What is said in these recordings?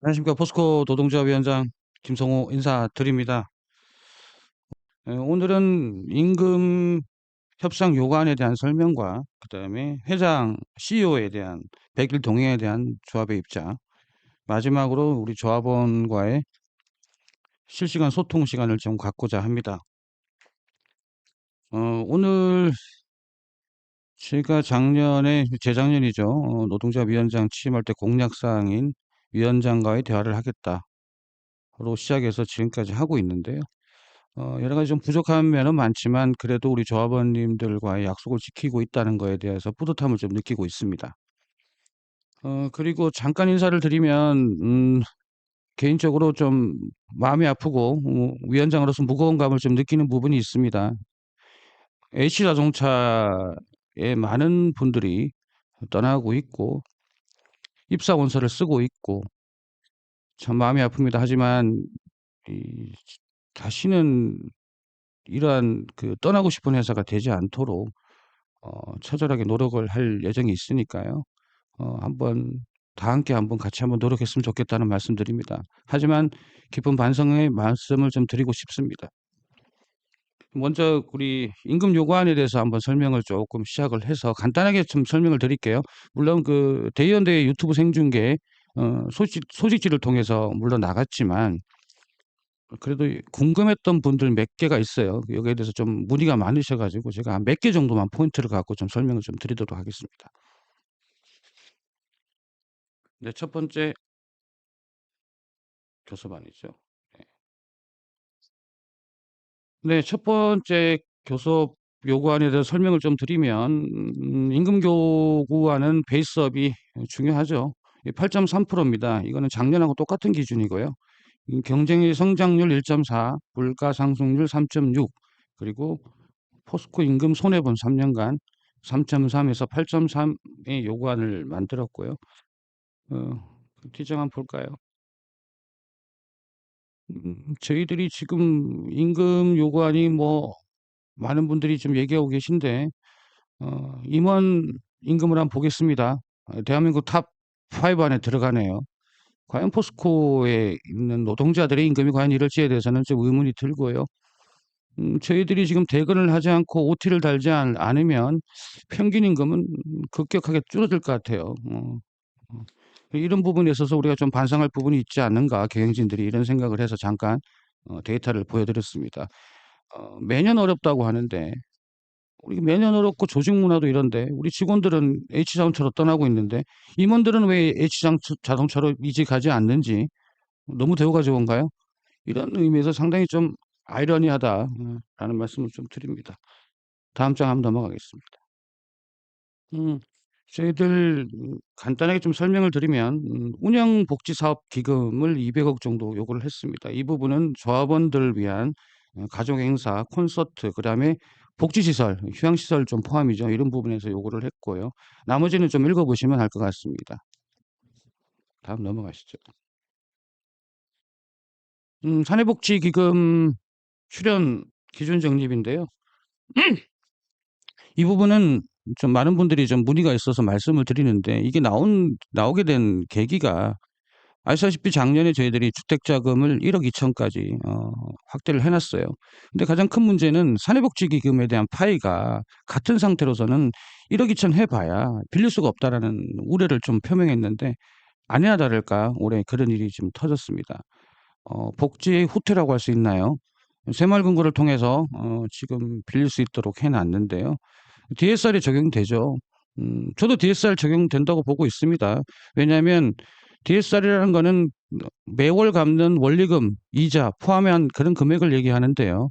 안녕하십니까. 포스코 노동조합위원장 김성호 인사드립니다. 오늘은 임금 협상 요구안에 대한 설명과 그다음에 회장 CEO에 대한 100일 동행에 대한 조합의 입장, 마지막으로 우리 조합원과의 실시간 소통 시간을 좀 갖고자 합니다. 오늘 제가 재작년이죠. 노동조합위원장 취임할 때 공약사항인 위원장과의 대화를 하겠다로 시작해서 지금까지 하고 있는데요. 여러 가지 좀 부족한 면은 많지만 그래도 우리 조합원님들과의 약속을 지키고 있다는 거에 대해서 뿌듯함을 좀 느끼고 있습니다. 그리고 잠깐 인사를 드리면 개인적으로 좀 마음이 아프고 위원장으로서 무거운 감을 좀 느끼는 부분이 있습니다. H자동차의 많은 분들이 떠나고 있고 입사 원서를 쓰고 있고 참 마음이 아픕니다. 하지만 이 다시는 이러한 떠나고 싶은 회사가 되지 않도록 처절하게 노력을 할 예정이 있으니까요. 한번 다 함께 한번 같이 한번 노력했으면 좋겠다는 말씀드립니다. 하지만 깊은 반성의 말씀을 좀 드리고 싶습니다. 먼저 우리 임금 요구안에 대해서 한번 설명을 조금 시작을 해서 간단하게 좀 설명을 드릴게요. 물론 대의원대회 유튜브 생중계 소식지를 통해서 물론 나갔지만 그래도 궁금했던 분들 몇 개가 있어요. 여기에 대해서 좀 문의가 많으셔 가지고 제가 한 몇 개 정도만 포인트를 갖고 좀 설명을 좀 드리도록 하겠습니다. 네, 첫 번째 교섭안이죠. 네. 네, 첫 번째 교섭 요구안에 대해서 설명을 좀 드리면 임금 요구안은 베이스업이 중요하죠. 8.3%입니다. 이거는 작년하고 똑같은 기준이고요. 경쟁의 성장률 1.4, 물가 상승률 3.6, 그리고 포스코 임금 손해본 3년간 3.3에서 8.3의 요구안을 만들었고요. 뒤쪽 한번 볼까요? 저희들이 지금 임금 요구안이 뭐 많은 분들이 좀 얘기하고 계신데 임원 임금을 한번 보겠습니다. 대한민국 탑 5 안에 들어가네요. 과연 포스코에 있는 노동자들의 임금이 과연 이럴지에 대해서는 좀 의문이 들고요. 저희들이 지금 퇴근을 하지 않고 OT를 달지 않으면 평균 임금은 급격하게 줄어들 것 같아요. 어. 이런 부분에 있어서 우리가 좀 반성할 부분이 있지 않는가, 경영진들이 이런 생각을 해서 잠깐 데이터를 보여드렸습니다. 매년 어렵다고 하는데 우리 매년 어렵고 조직 문화도 이런데 우리 직원들은 H자동차로 떠나고 있는데 임원들은 왜 H자동차로 이직하지 않는지 너무 대우가 좋은가요? 이런 의미에서 상당히 좀 아이러니하다 라는 말씀을 좀 드립니다. 다음 장 한번 넘어가겠습니다. 음 저희들 간단하게 좀 설명을 드리면 운영복지사업기금을 200억 정도 요구를 했습니다. 이 부분은 조합원들을 위한 가족행사, 콘서트, 그다음에 복지시설, 휴양시설 좀 포함이죠. 이런 부분에서 요구를 했고요. 나머지는 좀 읽어보시면 알 것 같습니다. 다음 넘어가시죠. 사내복지기금 출연 기준 적립인데요. 이 부분은 좀 많은 분들이 좀 문의가 있어서 말씀을 드리는데 이게 나오게 된 계기가 아시다시피 작년에 저희들이 주택자금을 1억 2천까지 확대를 해 놨어요. 근데 가장 큰 문제는 사내복지기금에 대한 파이가 같은 상태로서는 1억 2천 해 봐야 빌릴 수가 없다라는 우려를 좀 표명했는데 아니나 다를까 올해 그런 일이 좀 터졌습니다. 복지의 후퇴라고 할 수 있나요? 새마을금고를 통해서 지금 빌릴 수 있도록 해 놨는데요. DSR이 적용되죠. 저도 DSR 적용된다고 보고 있습니다. 왜냐하면 DSR이라는 거는 매월 갚는 원리금, 이자 포함한 그런 금액을 얘기하는데요.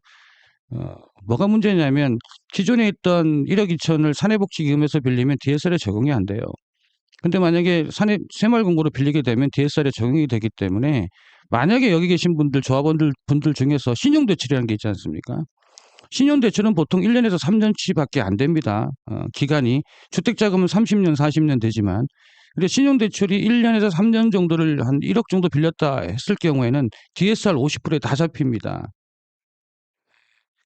뭐가 문제냐면 기존에 있던 1억 2천을 사내복지기금에서 빌리면 DSR에 적용이 안 돼요. 근데 만약에 새마을금고로 빌리게 되면 DSR에 적용이 되기 때문에 만약에 여기 계신 분들, 분들 중에서 신용대출이라는 게 있지 않습니까? 신용대출은 보통 1년에서 3년치밖에 안 됩니다. 기간이. 주택자금은 30년, 40년 되지만. 근데 신용대출이 1년에서 3년 정도를 한 1억 정도 빌렸다 했을 경우에는 DSR 50%에 다 잡힙니다.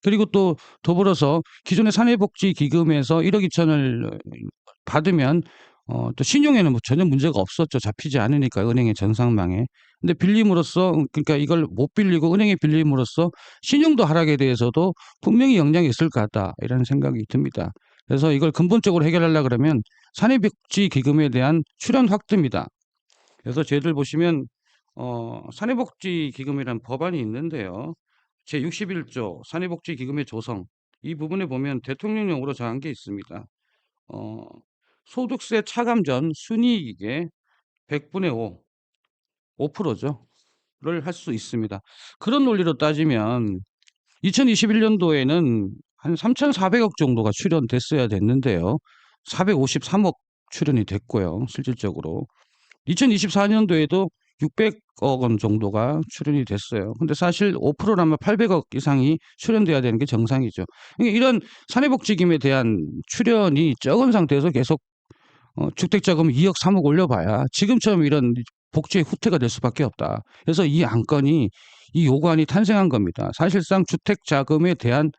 그리고 또 더불어서 기존의 사내복지기금에서 1억 2천을 받으면 또 신용에는 뭐 전혀 문제가 없었죠. 잡히지 않으니까 은행의 전산망에. 근데 빌림으로써 그러니까 이걸 못 빌리고 은행에 빌림으로써 신용도 하락에 대해서도 분명히 영향이 있을 것 같다. 이런 생각이 듭니다. 그래서 이걸 근본적으로 해결하려 그러면 사내복지기금에 대한 출연 확대입니다. 그래서 저희들 보시면 사내복지기금이라는 법안이 있는데요. 제61조 사내복지기금의 조성 이 부분에 보면 대통령령으로 정한 게 있습니다. 어, 소득세 차감 전 순이익의 100분의 5, 5%죠. 를 할 수 있습니다. 그런 논리로 따지면 2021년도에는 한 3,400억 정도가 출연됐어야 됐는데요. 453억 출연이 됐고요. 실질적으로. 2024년도에도 600억 원 정도가 출연이 됐어요. 근데 사실 5%라면 800억 이상이 출연돼야 되는 게 정상이죠. 그러니까 이런 사내복지금에 대한 출연이 적은 상태에서 계속 주택자금 2억 3억 올려봐야 지금처럼 이런 복지의 후퇴가 될 수밖에 없다. 그래서 이 안건이 이 요구안이 탄생한 겁니다. 사실상 주택자금에 대한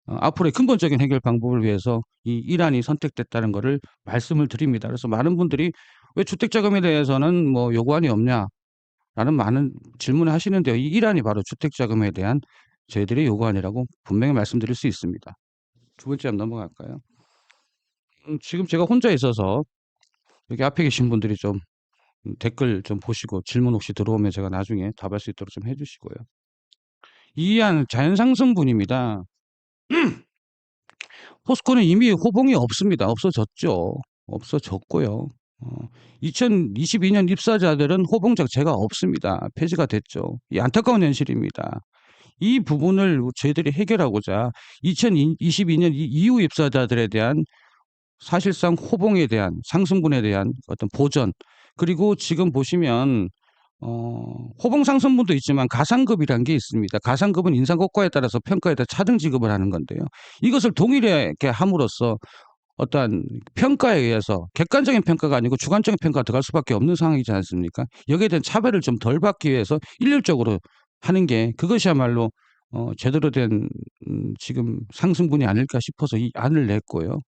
앞으로의 근본적인 해결 방법을 위해서 이 일안이 선택됐다는 것을 말씀을 드립니다. 그래서 많은 분들이 왜 주택자금에 대해서는 뭐 요구안이 없냐라는 많은 질문을 하시는데요. 이 일안이 바로 주택자금에 대한 저희들의 요구안이라고 분명히 말씀드릴 수 있습니다. 두 번째 한번 넘어갈까요? 지금 제가 혼자 있어서 여기 앞에 계신 분들이 좀 댓글 좀 보시고 질문 혹시 들어오면 제가 나중에 답할 수 있도록 좀 해주시고요. 이안 자연상승분입니다. 포스코는 이미 호봉이 없습니다. 없어졌죠. 없어졌고요. 2022년 입사자들은 호봉 자체가 없습니다. 폐지가 됐죠. 이 안타까운 현실입니다. 이 부분을 저희들이 해결하고자 2022년 이후 입사자들에 대한 사실상 호봉에 대한 상승분에 대한 어떤 보전 그리고 지금 보시면 호봉 상승분도 있지만 가상급이라는 게 있습니다. 가상급은 인상고과에 따라서 평가에 따라 차등 지급을 하는 건데요. 이것을 동일하게 함으로써 어떠한 평가에 의해서 객관적인 평가가 아니고 주관적인 평가가 들어갈 수밖에 없는 상황이지 않습니까? 여기에 대한 차별을 좀 덜 받기 위해서 일률적으로 하는 게 그것이야말로 제대로 된 지금 상승분이 아닐까 싶어서 이 안을 냈고요.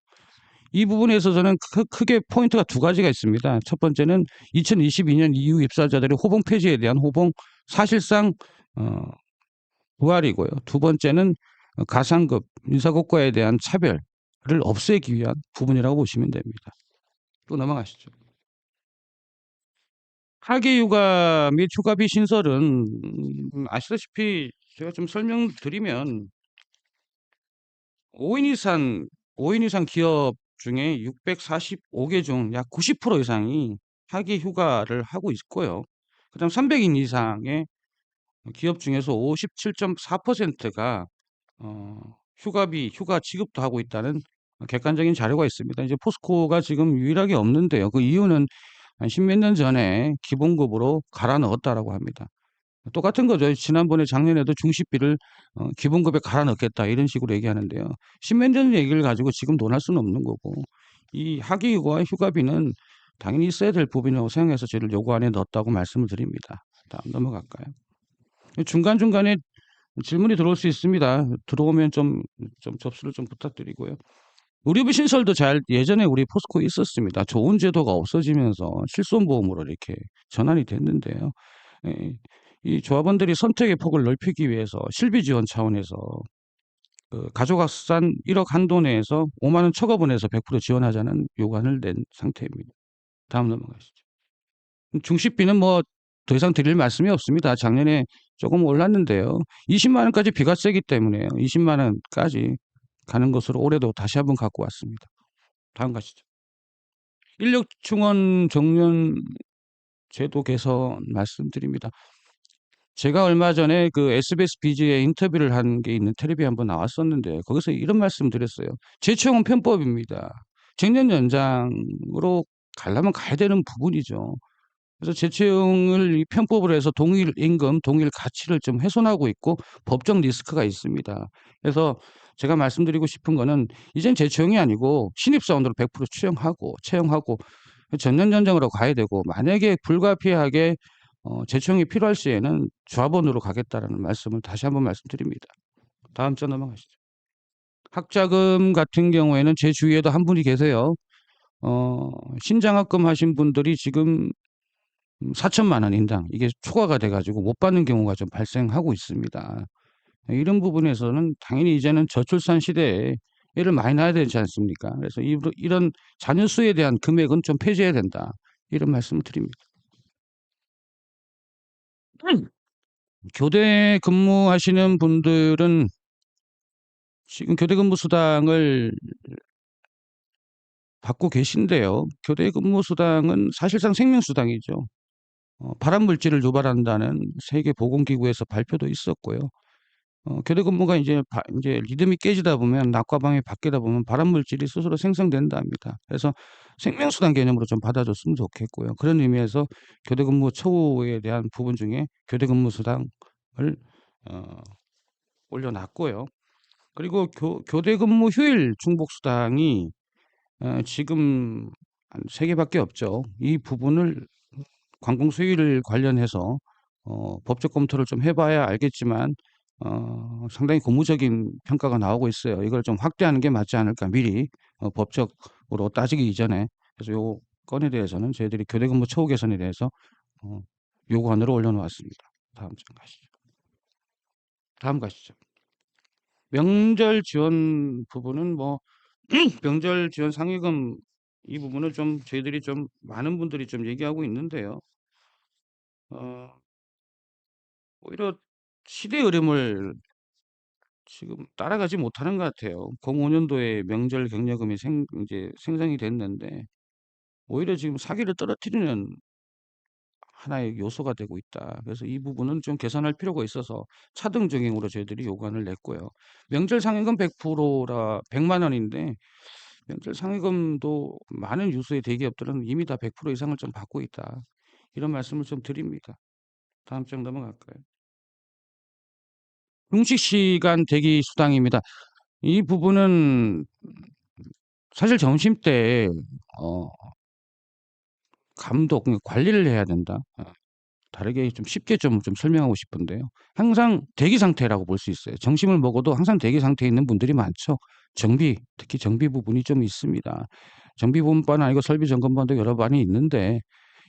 이 부분에 있어서는 크게 포인트가 두 가지가 있습니다. 첫 번째는 2022년 이후 입사자들의 호봉 폐지에 대한 호봉 사실상 부활이고요. 두 번째는 가상급 인사고과에 대한 차별을 없애기 위한 부분이라고 보시면 됩니다. 또 넘어가시죠. 하계휴가 및 휴가비 신설은 아시다시피 제가 좀 설명드리면 5인 이상 기업 중에 645개 중 약 90% 이상이 하계 휴가를 하고 있고요. 그다음 300인 이상의 기업 중에서 57.4%가 휴가비, 휴가 지급도 하고 있다는 객관적인 자료가 있습니다. 이제 포스코가 지금 유일하게 없는데요. 그 이유는 한 십몇 년 전에 기본급으로 갈아 넣었다라고 합니다. 똑같은 거죠. 지난번에 작년에도 중식비를 기본급에 갈아 넣겠다 이런 식으로 얘기하는데요. 십몇 년 얘기를 가지고 지금 논할 수는 없는 거고 이 학위휴가와 휴가비는 당연히 있어야 될 부분이라고 생각해서 저희를 요구안에 넣었다고 말씀을 드립니다. 다음 넘어갈까요? 중간중간에 질문이 들어올 수 있습니다. 들어오면 좀 접수를 좀 부탁드리고요. 의료비 신설도 예전에 우리 포스코에 있었습니다. 좋은 제도가 없어지면서 실손보험으로 이렇게 전환이 됐는데요. 예, 이 조합원들이 선택의 폭을 넓히기 위해서 실비 지원 차원에서 그 가족학산 1억 한도 내에서 5만 원 초과분에서 100% 지원하자는 요구안을 낸 상태입니다. 다음 넘어가시죠. 중식비는 뭐 더 이상 드릴 말씀이 없습니다. 작년에 조금 올랐는데요. 20만 원까지 비과세기 때문에요. 20만 원까지 가는 것으로 올해도 다시 한번 갖고 왔습니다. 다음 가시죠. 인력 충원 정년 제도 개선 말씀드립니다. 제가 얼마 전에 그 SBS 비즈에 인터뷰를 한 게 있는 텔레비에 한번 나왔었는데 거기서 이런 말씀 드렸어요. 재채용은 편법입니다. 정년 연장으로 가려면 가야 되는 부분이죠. 그래서 재채용을 이 편법으로 해서 동일 임금, 동일 가치를 좀 훼손하고 있고 법적 리스크가 있습니다. 그래서 제가 말씀드리고 싶은 거는 이젠 재채용이 아니고 신입사원으로 100% 채용하고 전년 연장으로 가야 되고 만약에 불가피하게 재청이 필요할 시에는 조합원으로 가겠다라는 말씀을 다시 한번 말씀드립니다. 다음 장 넘어가시죠. 학자금 같은 경우에는 제 주위에도 한 분이 계세요. 어 신장학금 하신 분들이 지금 4천만 원 인당 이게 초과가 돼 가지고 못 받는 경우가 좀 발생하고 있습니다. 이런 부분에서는 당연히 이제는 저출산 시대에 애를 많이 낳아야 되지 않습니까? 그래서 이런 자녀 수에 대한 금액은 좀 폐지해야 된다. 이런 말씀을 드립니다. 교대 근무하시는 분들은 지금 교대 근무 수당을 받고 계신데요. 교대 근무 수당은 사실상 생명 수당이죠. 발암 물질을 유발한다는 세계 보건기구에서 발표도 있었고요. 교대 근무가 이제 리듬이 깨지다 보면 낮과 밤이 바뀌다 보면 발암 물질이 스스로 생성된답니다. 그래서 생명 수당 개념으로 좀 받아줬으면 좋겠고요. 그런 의미에서 교대 근무 처우에 대한 부분 중에 교대 근무 수당을 어 올려놨고요. 그리고 교대 근무 휴일 중복 수당이 지금 한 3 개밖에 없죠. 이 부분을 관공 수요일 관련해서 법적 검토를 좀 해 봐야 알겠지만 상당히 고무적인 평가가 나오고 있어요. 이걸 좀 확대하는 게 맞지 않을까 미리 법적으로 따지기 이전에. 그래서 요 건에 대해서는 저희들이 교대 근무 처우 개선에 대해서 어 요구안으로 올려 놓았습니다. 다음 장 가시죠. 다음 가시죠. 명절 지원 부분은 뭐 명절 지원 상여금 이 부분을 좀 저희들이 좀 많은 분들이 좀 얘기하고 있는데요. 어 오히려 시대의 흐름을 지금 따라가지 못하는 것 같아요. 05년도에 명절 격려금이 이제 생성이 됐는데 오히려 지금 사기를 떨어뜨리는 하나의 요소가 되고 있다. 그래서 이 부분은 좀 개선할 필요가 있어서 차등 적용으로 저희들이 요구안을 냈고요. 명절 상여금 100%라 100만 원인데 명절 상여금도 많은 유수의 대기업들은 이미 다 100% 이상을 좀 받고 있다. 이런 말씀을 좀 드립니다. 다음 장 넘어갈까요? 공식 시간 대기 수당입니다. 이 부분은 사실 점심때 어 감독 관리를 해야 된다. 다르게 좀 쉽게 좀 설명하고 싶은데요. 항상 대기 상태라고 볼 수 있어요. 점심을 먹어도 항상 대기 상태에 있는 분들이 많죠. 특히 정비 부분이 좀 있습니다. 정비 부분뿐 아니고 설비 점검반도 여러 반이 있는데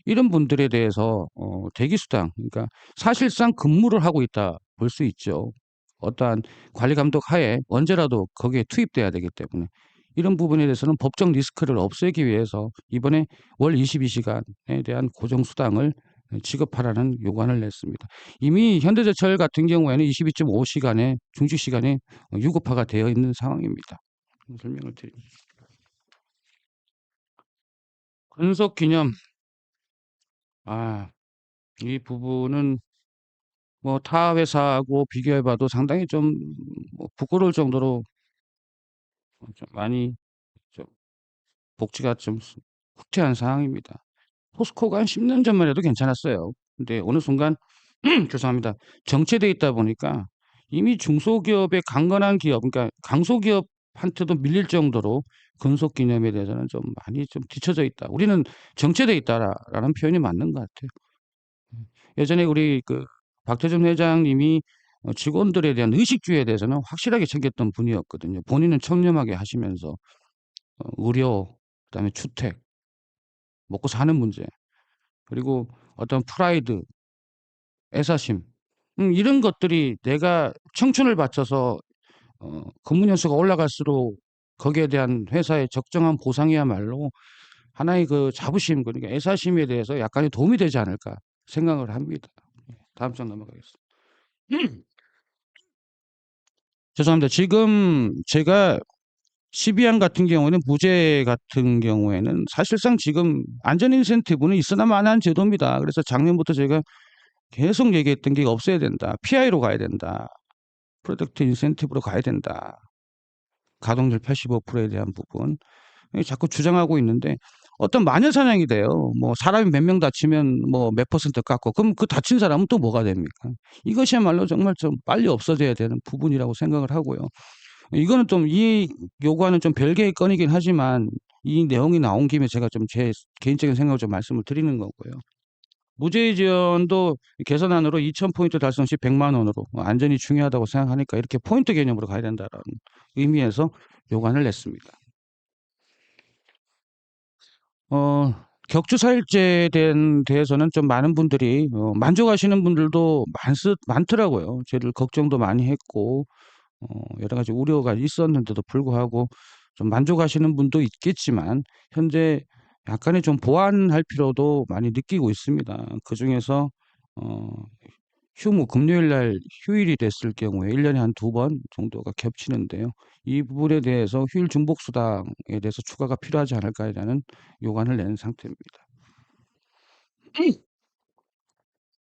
이런 분들에 대해서 대기 수당 그러니까 사실상 근무를 하고 있다 볼 수 있죠. 어떠한 관리 감독 하에 언제라도 거기에 투입돼야 되기 때문에 이런 부분에 대해서는 법적 리스크를 없애기 위해서 이번에 월 22시간에 대한 고정 수당을 지급하라는 요구안을 냈습니다. 이미 현대제철 같은 경우에는 22.5시간의 중식 시간이 유급화가 되어 있는 상황입니다. 설명을 드립니다. 근속 기념 이 부분은 뭐 타 회사하고 비교해 봐도 상당히 좀뭐 부끄러울 정도로 좀 많이 좀 복지가 좀 후퇴한 상황입니다. 포스코가 한 10년 전만 해도 괜찮았어요. 근데 어느 순간 죄송합니다. 정체돼 있다 보니까 이미 중소기업의 강건한 기업 그러니까 강소기업한테도 밀릴 정도로 근속 기념에 대해서는 좀 많이 좀 뒤처져 있다. 우리는 정체돼 있다라는 표현이 맞는 것 같아요. 예전에 우리 박태준 회장님이 직원들에 대한 의식주에 대해서는 확실하게 챙겼던 분이었거든요. 본인은 청렴하게 하시면서 의료 그다음에 주택, 먹고 사는 문제 그리고 어떤 프라이드, 애사심 이런 것들이 내가 청춘을 바쳐서 근무 연수가 올라갈수록 거기에 대한 회사의 적정한 보상이야말로 하나의 자부심 그러니까 애사심에 대해서 약간의 도움이 되지 않을까 생각을 합니다. 다음 장 넘어가겠습니다. 죄송합니다. 지금 제가 12안 같은 경우에는 무죄 같은 경우에는 사실상 지금 안전 인센티브는 있으나 마나한 제도입니다. 그래서 작년부터 제가 계속 얘기했던 게 없어야 된다. PI로 가야 된다. 프로덕트 인센티브로 가야 된다. 가동률 85%에 대한 부분. 자꾸 주장하고 있는데 어떤 마녀 사냥이 돼요. 뭐 사람이 몇 명 다치면 뭐 몇 퍼센트 깎고 그럼 그 다친 사람은 또 뭐가 됩니까? 이것이야말로 정말 좀 빨리 없어져야 되는 부분이라고 생각을 하고요. 이거는 좀 이 요구안은 좀 별개의 건이긴 하지만 이 내용이 나온 김에 제가 좀 제 개인적인 생각을 좀 말씀을 드리는 거고요. 무죄의 지원도 개선안으로 2,000 포인트 달성 시 100만 원으로 안전이 중요하다고 생각하니까 이렇게 포인트 개념으로 가야 된다라는 의미에서 요구안을 냈습니다. 어 격주사일제에 대해서는 좀 많은 분들이 만족하시는 분들도 많더라고요. 저희들 걱정도 많이 했고 여러 가지 우려가 있었는데도 불구하고 좀 만족하시는 분도 있겠지만 현재 약간의 좀 보완할 필요도 많이 느끼고 있습니다. 그중에서 어 금요일 날 휴일이 됐을 경우에 1 년에 한 2번 정도가 겹치는데요. 이 부분에 대해서 휴일 중복 수당에 대해서 추가가 필요하지 않을까라는 요구안을 낸 상태입니다.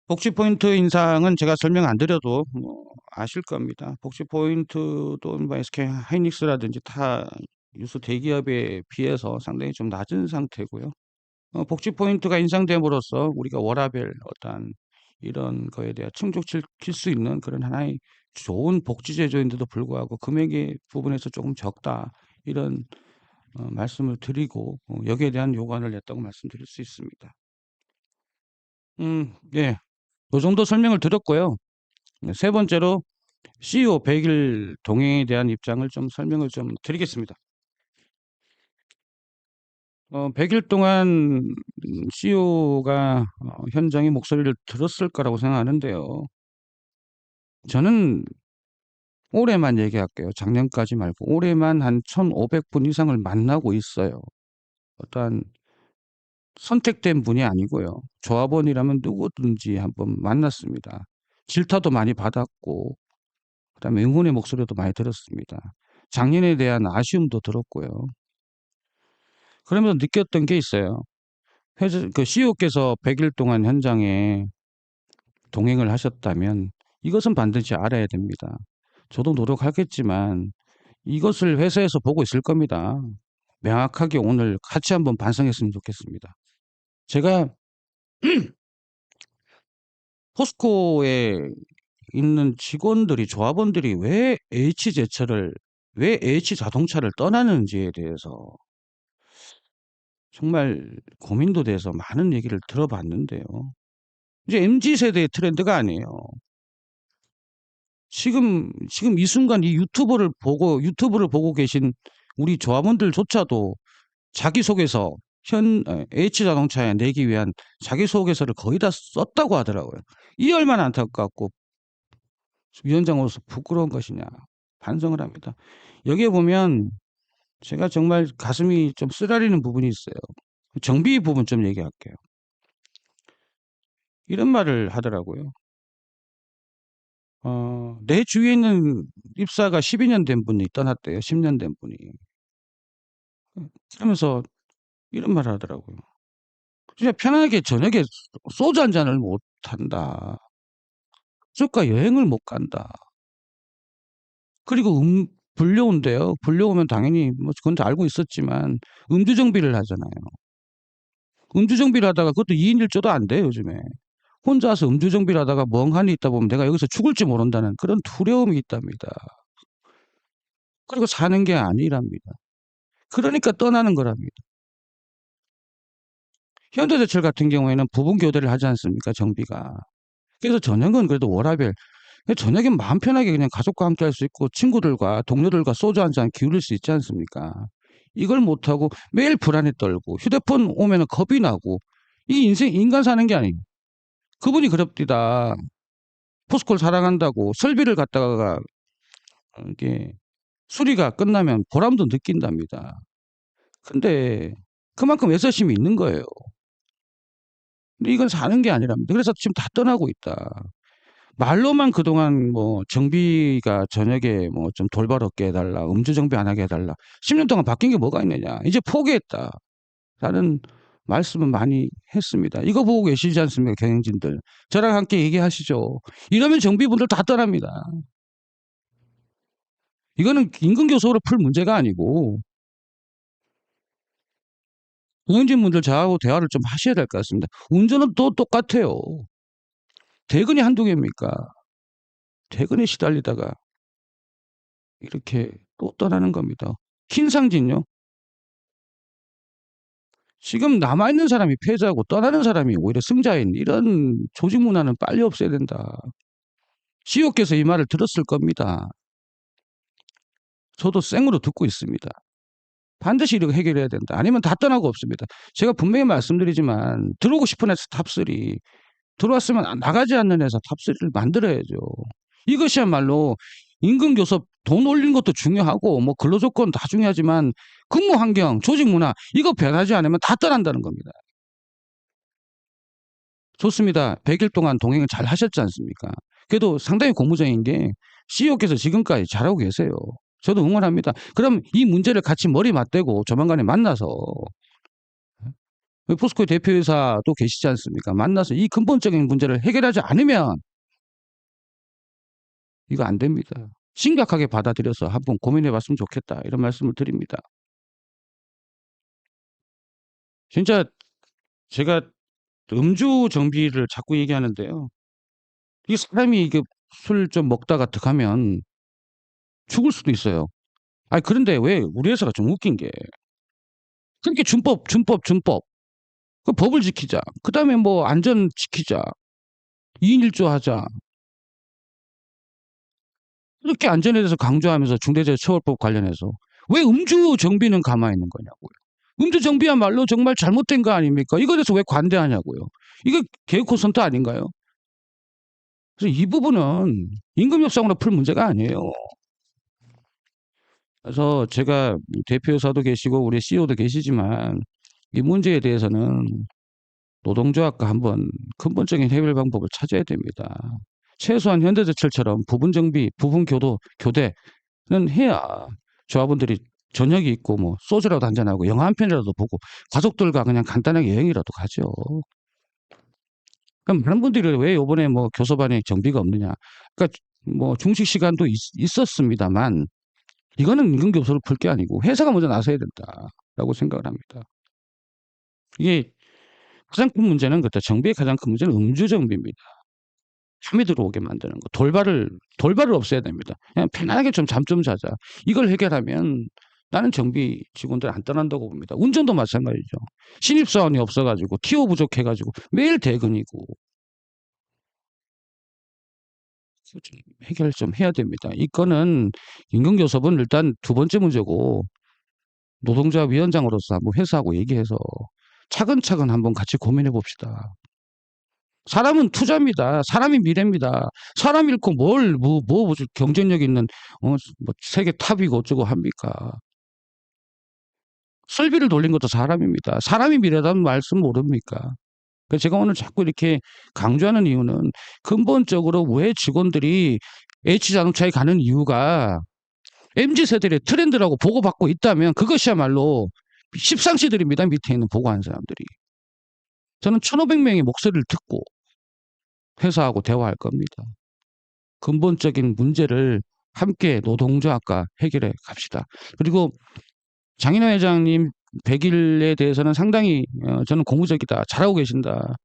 복지 포인트 인상은 제가 설명 안 드려도 아실 겁니다. 복지 포인트도 뭐 SK 하이닉스라든지 타 유수 대기업에 비해서 상당히 좀 낮은 상태고요. 복지 포인트가 인상됨으로써 우리가 워라밸 어떠한 이런 거에 대한 충족시킬 수 있는 그런 하나의 좋은 복지 제도인데도 불구하고 금액의 부분에서 조금 적다. 이런 말씀을 드리고 여기에 대한 요구안을 냈다고 말씀드릴 수 있습니다. 예. 요 정도 설명을 드렸고요. 네, 세 번째로 CEO 100일 동행에 대한 입장을 좀 설명을 좀 드리겠습니다. 100일 동안 CEO가 현장의 목소리를 들었을 거라고 생각하는데요. 저는 올해만 얘기할게요. 작년까지 말고 올해만 한 1,500분 이상을 만나고 있어요. 어떠한 선택된 분이 아니고요. 조합원이라면 누구든지 한번 만났습니다. 질타도 많이 받았고 그다음에 응원의 목소리도 많이 들었습니다. 작년에 대한 아쉬움도 들었고요. 그러면서 느꼈던 게 있어요. 회사 CEO께서 100일 동안 현장에 동행을 하셨다면 이것은 반드시 알아야 됩니다. 저도 노력하겠지만 이것을 회사에서 보고 있을 겁니다. 명확하게 오늘 같이 한번 반성했으면 좋겠습니다. 제가 포스코에 있는 직원들이 조합원들이 왜 H자동차를 떠나는지에 대해서 정말 고민도 돼서 많은 얘기를 들어봤는데요. 이제 MZ 세대의 트렌드가 아니에요. 지금 이 순간 이 유튜브를 보고 계신 우리 조합원들조차도 자기소개서 H자동차에 내기 위한 자기소개서를 거의 다 썼다고 하더라고요. 이 얼마나 안타깝고 위원장으로서 부끄러운 것이냐 반성을 합니다. 여기에 보면 제가 정말 가슴이 좀 쓰라리는 부분이 있어요. 정비 부분 좀 얘기할게요. 이런 말을 하더라고요. 내 주위에 있는 입사가 12년 된 분이 떠났대요. 10년 된 분이. 그러면서 이런 말을 하더라고요. "진짜 편안하게 저녁에 소주 한 잔을 못 한다. 가족과 여행을 못 간다." 그리고 불려온대요. 불려오면 당연히 뭐 그건 다 알고 있었지만 음주 정비를 하잖아요. 음주 정비를 하다가 그것도 2인 1 조도 안 돼요, 요즘에. 혼자서 음주 정비를 하다가 멍하니 있다 보면 내가 여기서 죽을지 모른다는 그런 두려움이 있답니다. 그리고 사는 게 아니랍니다. 그러니까 떠나는 거랍니다. 현대제철 같은 경우에는 부분 교대를 하지 않습니까, 정비가. 그래서 저녁은 그래도 워라밸. 저녁엔 마음 편하게 그냥 가족과 함께 할 수 있고 친구들과 동료들과 소주 한 잔 기울일 수 있지 않습니까? 이걸 못 하고 매일 불안에 떨고 휴대폰 오면은 겁이 나고 이게 인간 사는 게 아니에요. 그분이 그럽디다. 포스코를 사랑한다고 설비를 갖다가 이게 수리가 끝나면 보람도 느낀답니다. 근데 그만큼 애써심이 있는 거예요. 근데 이건 사는 게 아니랍니다. 그래서 지금 다 떠나고 있다. 말로만 그동안 뭐 정비가 저녁에 뭐 좀 돌발 없게 해 달라. 음주 정비 안 하게 해 달라. 10년 동안 바뀐 게 뭐가 있느냐. 이제 포기했다라는 말씀을 많이 했습니다. 이거 보고 계시지 않습니까, 경영진들. 저랑 함께 얘기하시죠. 이러면 정비분들 다 떠납니다. 이거는 임금 교섭으로 풀 문제가 아니고 경영진분들 저하고 대화를 좀 하셔야 될 것 같습니다. 운전은 또 똑같아요. 퇴근이 한두 개입니까? 퇴근에 시달리다가 이렇게 또 떠나는 겁니다. 신상진요. 지금 남아있는 사람이 패자고 떠나는 사람이 오히려 승자인 이런 조직 문화는 빨리 없애야 된다. CEO께서 이 말을 들었을 겁니다. 저도 생으로 듣고 있습니다. 반드시 이거 해결해야 된다. 아니면 다 떠나고 없습니다. 제가 분명히 말씀드리지만 들어오고 싶은 회사 탑3, 들어왔으면 나가지 않는 회사 탑3를 만들어야죠. 이것이야말로 임금 교섭 돈 올리는 것도 중요하고 뭐 근로조건 다 중요하지만 근무 환경, 조직 문화 이거 변하지 않으면 다 떠난다는 겁니다. 좋습니다. 100일 동안 동행을 잘 하셨지 않습니까? 그래도 상당히 고무적인 게 CEO께서 지금까지 잘하고 계세요. 저도 응원합니다. 그럼 이 문제를 같이 머리 맞대고 조만간에 만나서 포스코의 대표이사도 계시지 않습니까? 만나서 이 근본적인 문제를 해결하지 않으면 이거 안 됩니다. 심각하게 받아들여서 한번 고민해 봤으면 좋겠다. 이런 말씀을 드립니다. 진짜 제가 음주 정비를 자꾸 얘기하는데요. 이 사람이 이게 술 좀 먹다가 득하면 죽을 수도 있어요. 아니 그런데 왜 우리 회사가 좀 웃긴 게 그렇게 준법 그 법을 지키자. 그다음에 뭐 안전 지키자. 2인 1조 하자. 이렇게 안전에 대해서 강조하면서 중대재해처벌법 관련해서 왜 음주 정비는 가만히 있는 거냐고요. 음주 정비야말로 정말 잘못된 거 아닙니까? 이거에 대해서 왜 관대하냐고요. 이거 개혁 선택 아닌가요? 그래서 이 부분은 임금 협상으로 풀 문제가 아니에요. 그래서 제가 대표이사도 계시고 우리 CEO도 계시지만 이 문제에 대해서는 노동조합과 한번 근본적인 해결 방법을 찾아야 됩니다. 최소한 현대제철처럼 부분 정비, 부분 교대는 해야 조합원들이 저녁이 있고 뭐 소주라도 한잔하고 영화 한 편이라도 보고 가족들과 그냥 간단하게 여행이라도 가죠. 그럼 많은 분들이 왜 요번에 뭐 교섭안에 정비가 없느냐. 그러니까 뭐 중식 시간도 있었습니다만 이거는 임금 교섭을 풀 게 아니고 회사가 먼저 나서야 된다라고 생각을 합니다. 이게 가장 큰 문제는 그때 정비의 가장 큰 문제는 음주 정비입니다. 잠이 들어오게 만드는 거. 돌발을 없애야 됩니다. 그냥 편안하게 좀 잠 좀 자자. 이걸 해결하면 나는 정비 직원들 안 떠난다고 봅니다. 운전도 마찬가지죠. 신입사원이 없어가지고 티오 부족해가지고 매일 퇴근이고 좀 해결 좀 해야 됩니다. 이거는 임금교섭은 일단 두 번째 문제고 노동조합 위원장으로서 한번 회사하고 얘기해서 차근차근 한번 같이 고민해 봅시다. 사람은 투자입니다. 사람이 미래입니다. 사람 잃고 뭐 경쟁력 있는 뭐 세계 탑이고 어쩌고 합니까? 설비를 돌린 것도 사람입니다. 사람이 미래라는 말씀 모릅니까? 그래서 제가 오늘 자꾸 이렇게 강조하는 이유는 근본적으로 왜 직원들이 H자동차에 가는 이유가 MZ세대의 트렌드라고 보고받고 있다면 그것이야말로 십상시들입니다. 밑에 있는 보고하는 사람들이. 저는 1,500명의 목소리를 듣고 회사하고 대화할 겁니다. 근본적인 문제를 함께 노동조합과 해결해 갑시다. 그리고 장인환 회장님 100일에 대해서는 상당히 저는 고무적이다. 잘하고 계신다.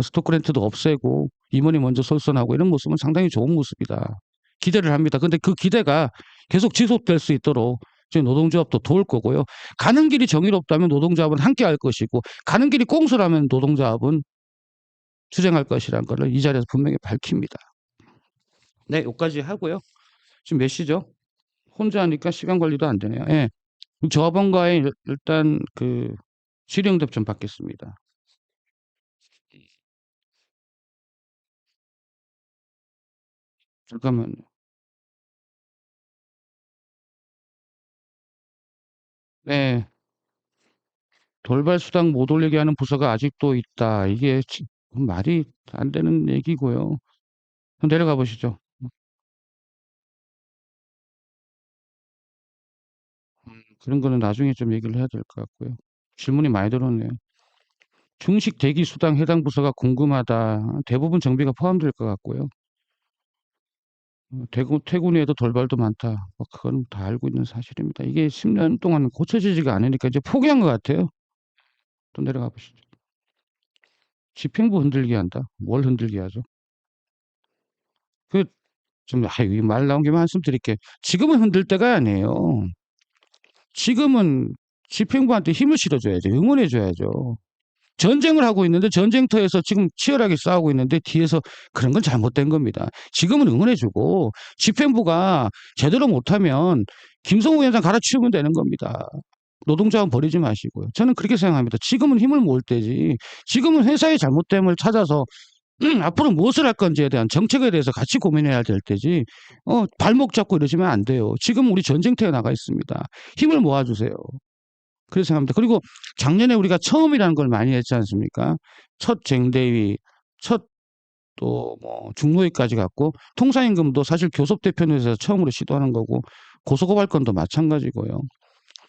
스토크렌트도 없애고 임원이 먼저 솔선하고 이런 모습은 상당히 좋은 모습이다. 기대를 합니다. 근데 그 기대가 계속 지속될 수 있도록 저희 노동조합도 도울 거고요. 가는 길이 정의롭다면 노동조합은 함께 할 것이고 가는 길이 꽁소라면 노동조합은 투쟁할 것이라는 것을 이 자리에서 분명히 밝힙니다. 네, 여기까지 하고요. 지금 몇 시죠? 혼자 하니까 시간 관리도 안 되네요. 예. 조합원과의 일단 그 질의응답 좀 받겠습니다. 잠깐만요. 네. 돌발 수당 못 올리게 하는 부서가 아직도 있다. 이게 말이 안 되는 얘기고요. 내려가 보시죠. 그런 거는 나중에 좀 얘기를 해야 될 것 같고요. 질문이 많이 들어오네요. 중식 대기 수당 해당 부서가 궁금하다. 대부분 정비가 포함될 것 같고요. 퇴근 후에도 돌발도 많다. 뭐 그건 다 알고 있는 사실입니다. 이게 10년 동안 고쳐지지가 않으니까 이제 포기한 것 같아요. 또 내려가 보시죠. 집행부 흔들게 한다. 뭘 흔들게 하죠? 그 좀 말 나온 김에 말씀드릴게. 지금은 흔들 때가 아니에요. 지금은 집행부한테 힘을 실어줘야죠. 응원해줘야죠. 전쟁을 하고 있는데 전쟁터에서 지금 치열하게 싸우고 있는데 뒤에서 그런 건 잘못된 겁니다. 지금은 응원해주고 집행부가 제대로 못하면 김성우 위원장 갈아치우면 되는 겁니다. 노동자원 버리지 마시고요. 저는 그렇게 생각합니다. 지금은 힘을 모을 때지. 지금은 회사의 잘못됨을 찾아서 앞으로 무엇을 할 건지에 대한 정책에 대해서 같이 고민해야 될 때지. 발목 잡고 이러시면 안 돼요. 지금 우리 전쟁터에 나가 있습니다. 힘을 모아주세요. 그렇게 생각합니다. 그리고 작년에 우리가 처음이라는 걸 많이 했지 않습니까? 첫 쟁대위, 첫 또 뭐 중노위까지 갔고, 통상임금도 사실 교섭대표에서 처음으로 시도하는 거고, 고소고발건도 마찬가지고요.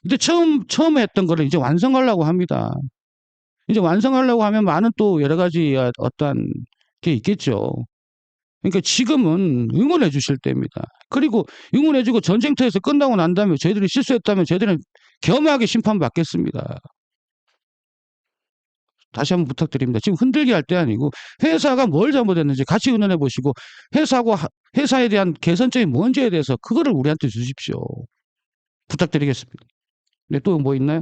근데 처음 했던 거를 이제 완성하려고 합니다. 이제 완성하려고 하면 많은 또 여러 가지 어떠한 게 있겠죠. 그러니까 지금은 응원해 주실 때입니다. 그리고 응원해 주고 전쟁터에서 끝나고 난 다음에 저희들이 실수했다면 저희들은 겸허하게 심판받겠습니다. 다시 한번 부탁드립니다. 지금 흔들게 할 때 아니고 회사가 뭘 잘못했는지 같이 의논해 보시고 회사에 대한 개선점이 뭔지에 대해서 그거를 우리한테 주십시오. 부탁드리겠습니다. 네, 또 뭐 있나요?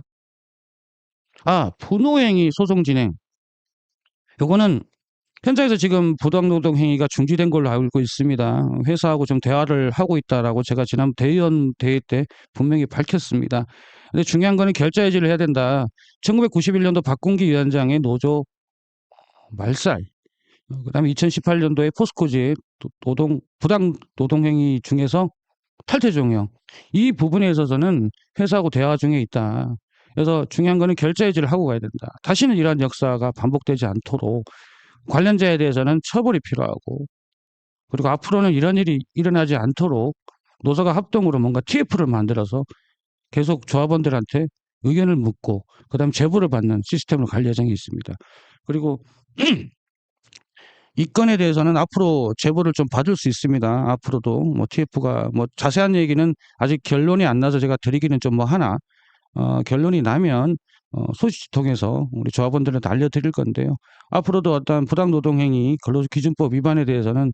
분호행위 소송 진행. 요거는 현장에서 지금 부당노동 행위가 중지된 걸로 알고 있습니다. 회사하고 좀 대화를 하고 있다라고 제가 지난 대의원 대회 때 분명히 밝혔습니다. 근데 중요한 거는 결자 해지를 해야 된다. 1991년도 박공기 위원장의 노조 말살, 그다음에 2018년도에 포스코지의 부당 노동 행위 중에서 탈퇴 종용, 이 부분에 있어서는 회사하고 대화 중에 있다. 그래서 중요한 거는 결자 해지를 하고 가야 된다. 다시는 이러한 역사가 반복되지 않도록 관련자에 대해서는 처벌이 필요하고, 그리고 앞으로는 이런 일이 일어나지 않도록 노사가 합동으로 뭔가 TF를 만들어서 계속 조합원들한테 의견을 묻고 그다음에 제보를 받는 시스템을 갈 예정이 있습니다. 그리고 이 건에 대해서는 앞으로 제보를 좀 받을 수 있습니다. 앞으로도 뭐 TF가 뭐 자세한 얘기는 아직 결론이 안 나서 제가 드리기는 좀 뭐 하나, 결론이 나면 소식 통해서 우리 조합원들한테 알려드릴 건데요. 앞으로도 어떤 부당노동행위 근로기준법 위반에 대해서는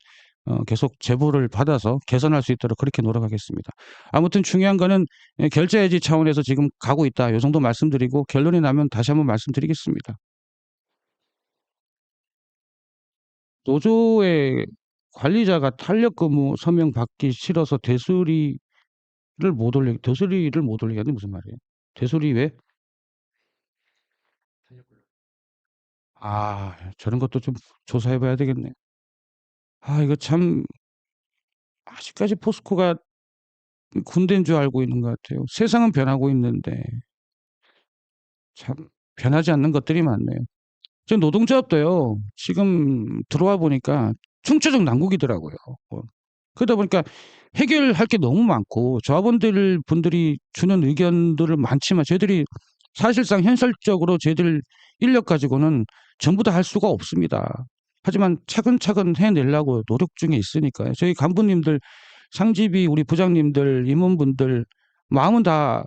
계속 제보를 받아서 개선할 수 있도록 그렇게 노력하겠습니다. 아무튼 중요한 거는 결자 해지 차원에서 지금 가고 있다. 이 정도 말씀드리고 결론이 나면 다시 한번 말씀드리겠습니다. 노조의 관리자가 탄력 근무 서명 받기 싫어서 대수리를 못 올리게 하는 무슨 말이에요? 대수리 왜? 저런 것도 좀 조사해 봐야 되겠네. 이거 참 아직까지 포스코가 군대인 줄 알고 있는 것 같아요. 세상은 변하고 있는데 참 변하지 않는 것들이 많네요. 저 노동조합도요. 지금 들어와 보니까 총체적 난국이더라고요. 그러다 보니까 해결할 게 너무 많고 분들이 주는 의견들은 많지만 저희들이 사실상 현실적으로 저희들 인력 가지고는 전부 다 할 수가 없습니다. 하지만 차근차근 해내려고 노력 중에 있으니까요. 저희 간부님들, 상집이 우리 부장님들, 임원분들 마음은 다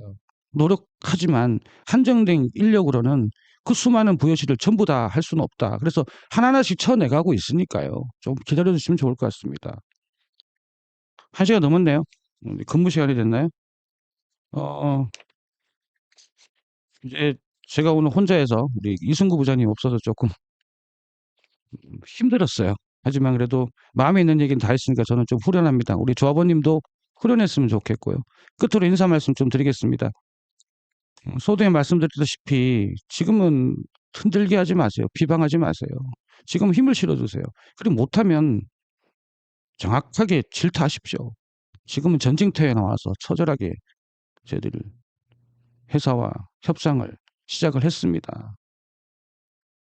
노력하지만 한정된 인력으로는 그 수많은 부여실을 전부 다 할 수는 없다. 그래서 하나하나씩 쳐내가고 있으니까요. 좀 기다려 주시면 좋을 것 같습니다. 1시간 넘었네요. 근무 시간이 됐나요? 어, 이제 제가 오늘 혼자 해서 우리 이승구 부장님 없어서 조금 힘들었어요. 하지만 그래도 마음에 있는 얘기는 다 했으니까 저는 좀 후련합니다. 우리 조합원님도 후련했으면 좋겠고요. 끝으로 인사 말씀 좀 드리겠습니다. 소두에 말씀드렸다시피 지금은 흔들게 하지 마세요. 비방하지 마세요. 지금 힘을 실어주세요. 그리고 못하면 정확하게 질타하십시오. 지금은 전쟁터에 나와서 처절하게 저희들 회사와 협상을 시작을 했습니다.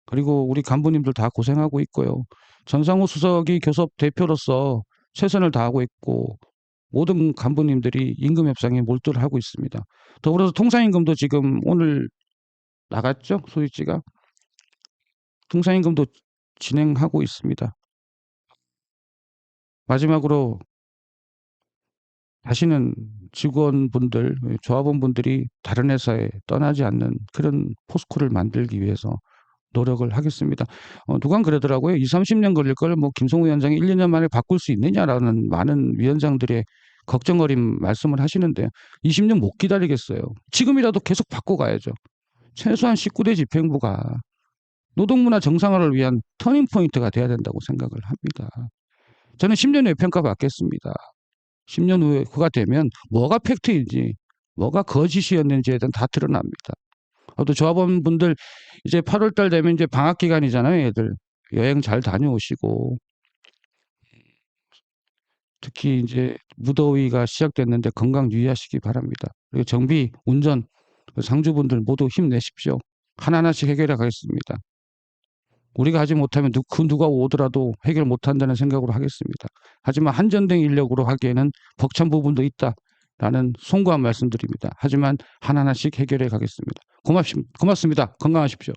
그리고 우리 간부님들 다 고생하고 있고요. 전상우 수석이 교섭 대표로서 최선을 다하고 있고 모든 간부님들이 임금 협상에 몰두를 하고 있습니다. 더불어서 통상임금도 지금 오늘 나갔죠? 소식지가. 통상임금도 진행하고 있습니다. 마지막으로 다시는 직원분들, 조합원분들이 다른 회사에 떠나지 않는 그런 포스코를 만들기 위해서 노력을 하겠습니다. 누가 그러더라고요. 20-30년 걸릴 걸 뭐 김성우 위원장이 1-2년 만에 바꿀 수 있느냐라는 많은 위원장들의 걱정 어린 말씀을 하시는데요. 20년 못 기다리겠어요. 지금이라도 계속 바꿔가야죠. 최소한 19대 집행부가 노동문화 정상화를 위한 터닝포인트가 돼야 된다고 생각을 합니다. 저는 10년 후에 평가받겠습니다. 10년 후가 되면 뭐가 팩트인지 뭐가 거짓이었는지에 대한 다 드러납니다. 또 조합원분들 이제 8월 달 되면 이제 방학 기간이잖아요, 애들. 여행 잘 다녀오시고. 특히 이제 무더위가 시작됐는데 건강 유의하시기 바랍니다. 그리고 정비, 운전, 상주분들 모두 힘내십시오. 하나하나씩 해결해 가겠습니다. 우리가 하지 못하면 그 누가 오더라도 해결 못한다는 생각으로 하겠습니다. 하지만 한전등 인력으로 하기에는 벅찬 부분도 있다라는 송구한 말씀드립니다. 하지만 하나하나씩 해결해 가겠습니다. 고맙습니다. 건강하십시오.